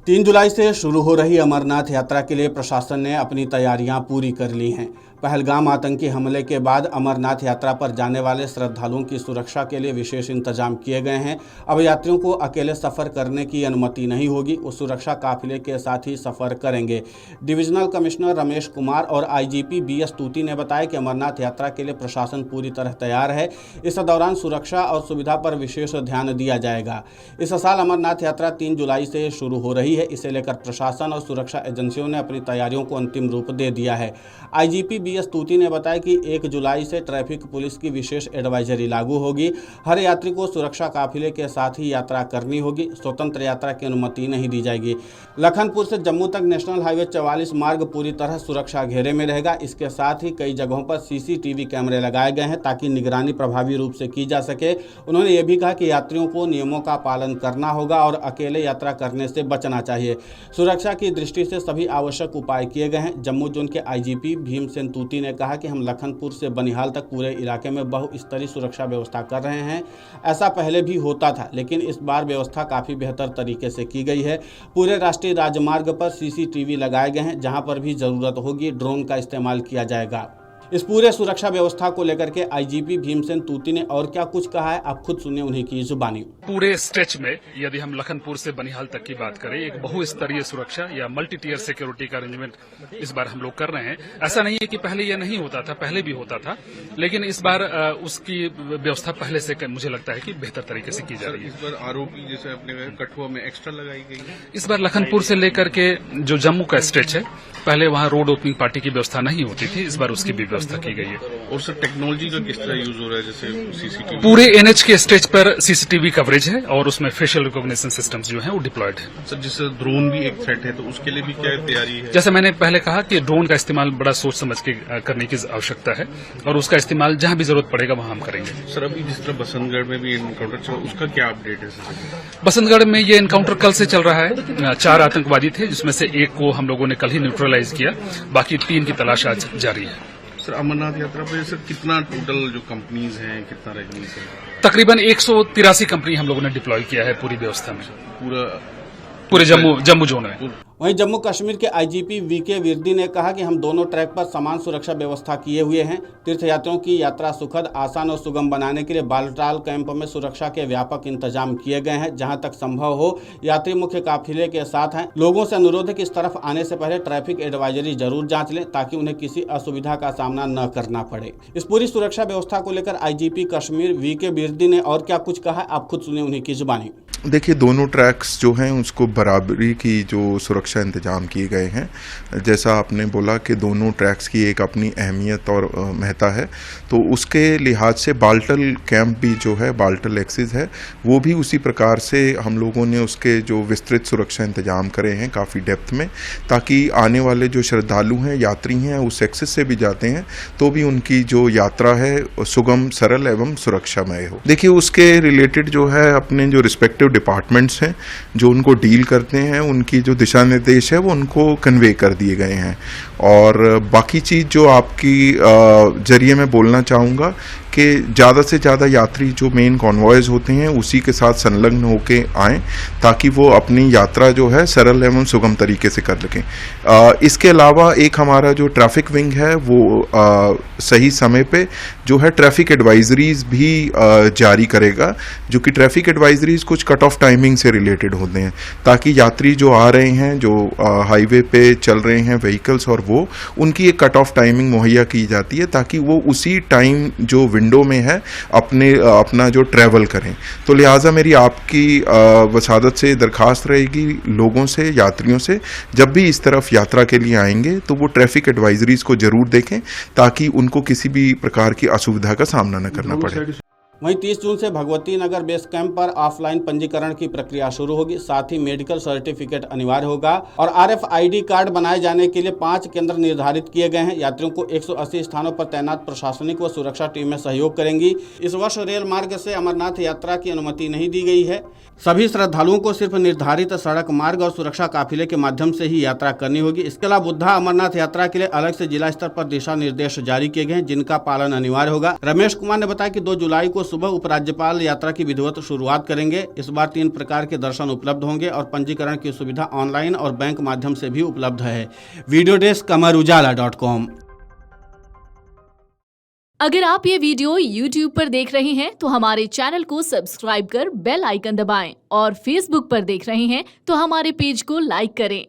3 जुलाई से शुरू हो रही अमरनाथ यात्रा के लिए प्रशासन ने अपनी तैयारियां पूरी कर ली हैं। पहलगाम आतंकी हमले के बाद अमरनाथ यात्रा पर जाने वाले श्रद्धालुओं की सुरक्षा के लिए विशेष इंतजाम किए गए हैं। अब यात्रियों को अकेले सफर करने की अनुमति नहीं होगी, वो सुरक्षा काफिले के साथ ही सफर करेंगे। डिविजनल कमिश्नर रमेश कुमार और आईजीपी बीएस तूती ने बताया कि अमरनाथ यात्रा के लिए प्रशासन पूरी तरह तैयार है। इस दौरान सुरक्षा और सुविधा पर विशेष ध्यान दिया जाएगा। इस साल अमरनाथ यात्रा 3 जुलाई से शुरू हो रही है। इसे लेकर प्रशासन और सुरक्षा एजेंसियों ने अपनी तैयारियों को अंतिम रूप दे दिया है। आईजीपी बीएस तूती ने बताया कि 1 जुलाई से ट्रैफिक पुलिस की विशेष एडवाइजरी लागू होगी। हर यात्री को सुरक्षा काफिले के साथ ही यात्रा करनी होगी। स्वतंत्र यात्रा की अनुमति नहीं दी जाएगी। लखनपुर से जम्मू तक नेशनल हाईवे 44 मार्ग पूरी तरह सुरक्षा घेरे में रहेगा। इसके साथ ही कई जगहों पर सीसीटीवी कैमरे लगाए गए हैं ताकि निगरानी प्रभावी रूप से की जा सके। उन्होंने ये भी कहा कि यात्रियों को नियमों का पालन करना होगा और अकेले यात्रा करने से बचना चाहिए। सुरक्षा की दृष्टि से सभी आवश्यक उपाय किए गए हैं। जम्मू जोन के आईजीपी भीमसेन तूती ने कहा कि हम लखनपुर से बनिहाल तक पूरे इलाके में बहुस्तरीय सुरक्षा व्यवस्था कर रहे हैं। ऐसा पहले भी होता था, लेकिन इस बार व्यवस्था काफ़ी बेहतर तरीके से की गई है। पूरे राष्ट्रीय राजमार्ग पर सीसीटीवी लगाए गए हैं। जहां पर भी ज़रूरत होगी ड्रोन का इस्तेमाल किया जाएगा। इस पूरे सुरक्षा व्यवस्था को लेकर के आईजीपी भीमसेन तूती ने और क्या कुछ कहा है, आप खुद सुनिए उन्हीं की जुबानी। पूरे स्ट्रेच में यदि हम लखनपुर से बनिहाल तक की बात करें, एक बहुस्तरीय सुरक्षा या मल्टी टियर सिक्योरिटी का अरेंजमेंट इस बार हम लोग कर रहे हैं। ऐसा नहीं है कि पहले यह नहीं होता था, पहले भी होता था, लेकिन इस बार उसकी व्यवस्था पहले से मुझे लगता है कि बेहतर तरीके से की जा रही है। इस बार आरोपी जैसे अपने कठुआ में एक्स्ट्रा लगाई गई है। इस बार लखनपुर से लेकर के जो जम्मू का स्ट्रेच है, पहले वहां रोड ओपनिंग पार्टी की व्यवस्था नहीं होती थी, इस बार उसकी भी व्यवस्था की गई है। और सर टेक्नोलॉजी का किस तरह यूज हो रहा है, जैसे सीसीटीवी? पूरे एनएच के स्टेज पर सीसीटीवी कवरेज है और उसमें फेशियल रिकॉग्निशन सिस्टम्स जो हैं वो डिप्लॉयड है। सर जैसे ड्रोन भी एक थ्रेट है, तो उसके लिए भी क्या तैयारी है? जैसे मैंने पहले कहा कि ड्रोन का इस्तेमाल बड़ा सोच समझ के करने की आवश्यकता है और उसका इस्तेमाल जहां भी जरूरत पड़ेगा वहां हम करेंगे। सर अभी जिस तरह बसंतगढ़ में भी एनकाउंटर चला, उसका क्या अपडेट है सर? बसंतगढ़ में ये एनकाउंटर कल से चल रहा है। 4 आतंकवादी थे, जिसमें से एक को हम लोगों ने कल ही न्यूट्रलाइज किया, बाकी 3 की तलाश आज जारी है। सर अमरनाथ यात्रा पे सर कितना टोटल जो कंपनीज हैं, कितना रेवेन्यू है? तकरीबन 183 कंपनी हम लोगों ने डिप्लॉय किया है पूरी व्यवस्था में, पूरे जम्मू जोन में। वहीं जम्मू कश्मीर के आईजीपी वीके विर्दी ने कहा कि हम दोनों ट्रैक पर समान सुरक्षा व्यवस्था किए हुए हैं। तीर्थयात्रियों की यात्रा सुखद, आसान और सुगम बनाने के लिए बालटाल कैंप में सुरक्षा के व्यापक इंतजाम किए गए हैं। जहां तक संभव हो यात्री मुख्य काफिले के साथ हैं। लोगों से अनुरोध है कि इस तरफ आने से पहले ट्रैफिक एडवाइजरी जरूर जांच लें ताकि उन्हें किसी असुविधा का सामना न करना पड़े। इस पूरी सुरक्षा व्यवस्था को लेकर आईजीपी कश्मीर वीके विर्दी ने और क्या कुछ कहा है, आप खुद सुनिए उन्हीं की जुबानी। देखिए, दोनों ट्रैक्स जो हैं उसको बराबरी की जो सुरक्षा इंतजाम किए गए हैं। जैसा आपने बोला कि दोनों ट्रैक्स की एक अपनी अहमियत और महत्ता है, तो उसके लिहाज से बालटल कैंप भी जो है, बालटल एक्सिस है, वो भी उसी प्रकार से हम लोगों ने उसके जो विस्तृत सुरक्षा इंतजाम करे हैं काफ़ी डेप्थ में, ताकि आने वाले जो श्रद्धालु हैं, यात्री हैं, उस एक्सिस से भी जाते हैं तो भी उनकी जो यात्रा है सुगम, सरल एवं सुरक्षामय हो। देखिए, उसके रिलेटेड जो है अपने जो रिस्पेक्टिव डिपार्टमेंट्स हैं जो उनको डील करते हैं, उनकी जो दिशा निर्देश है वो उनको कन्वे कर दिए गए हैं। और बाकी चीज़ जो आपकी जरिए मैं बोलना चाहूँगा कि ज़्यादा से ज़्यादा यात्री जो मेन कॉन्वॉयज होते हैं उसी के साथ संलग्न होके आएँ ताकि वो अपनी यात्रा जो है सरल एवं सुगम तरीके से कर सकें। इसके अलावा एक हमारा जो ट्रैफिक विंग है वो सही समय पे जो है ट्रैफिक एडवाइजरीज भी जारी करेगा, जो कि ट्रैफिक एडवाइजरीज कुछ कट ऑफ टाइमिंग से रिलेटेड होते हैं, ताकि यात्री जो आ रहे हैं, जो हाईवे पे चल रहे हैं व्हीकल्स, और वो उनकी एक कट ऑफ टाइमिंग मुहैया की जाती है ताकि वो उसी टाइम जो विंडो में है अपना जो ट्रैवल करें। तो लिहाजा मेरी आपकी वसादत से दरखास्त रहेगी लोगों से, यात्रियों से, जब भी इस तरफ यात्रा के लिए आएंगे तो वो ट्रैफिक एडवाइजरीज को जरूर देखें ताकि उनको किसी भी प्रकार की असुविधा का सामना न करना पड़े। वहीं 30 जून से भगवती नगर बेस कैंप पर ऑफलाइन पंजीकरण की प्रक्रिया शुरू होगी। साथ ही मेडिकल सर्टिफिकेट अनिवार्य होगा और RFID कार्ड बनाए जाने के लिए 5 केंद्र निर्धारित किए गए हैं। यात्रियों को 180 स्थानों पर तैनात प्रशासनिक व सुरक्षा टीमें सहयोग करेंगी। इस वर्ष रेल मार्ग से अमरनाथ यात्रा की अनुमति नहीं दी गई है। सभी श्रद्धालुओं को सिर्फ निर्धारित सड़क मार्ग और सुरक्षा काफिले के माध्यम से ही यात्रा करनी होगी। इसके अलावा बुद्धा अमरनाथ यात्रा के लिए अलग से जिला स्तर पर दिशा निर्देश जारी किए गए हैं, जिनका पालन अनिवार्य होगा। रमेश कुमार ने बताया कि 2 जुलाई को सुबह उपराज्यपाल यात्रा की विधिवत शुरुआत करेंगे। इस बार 3 प्रकार के दर्शन उपलब्ध होंगे और पंजीकरण की सुविधा ऑनलाइन और बैंक माध्यम से भी उपलब्ध है। Video desk amarujala.com। अगर आप ये वीडियो YouTube पर देख रहे हैं तो हमारे चैनल को सब्सक्राइब कर बेल आइकन दबाएं और Facebook पर देख रहे हैं तो हमारे पेज को लाइक करें।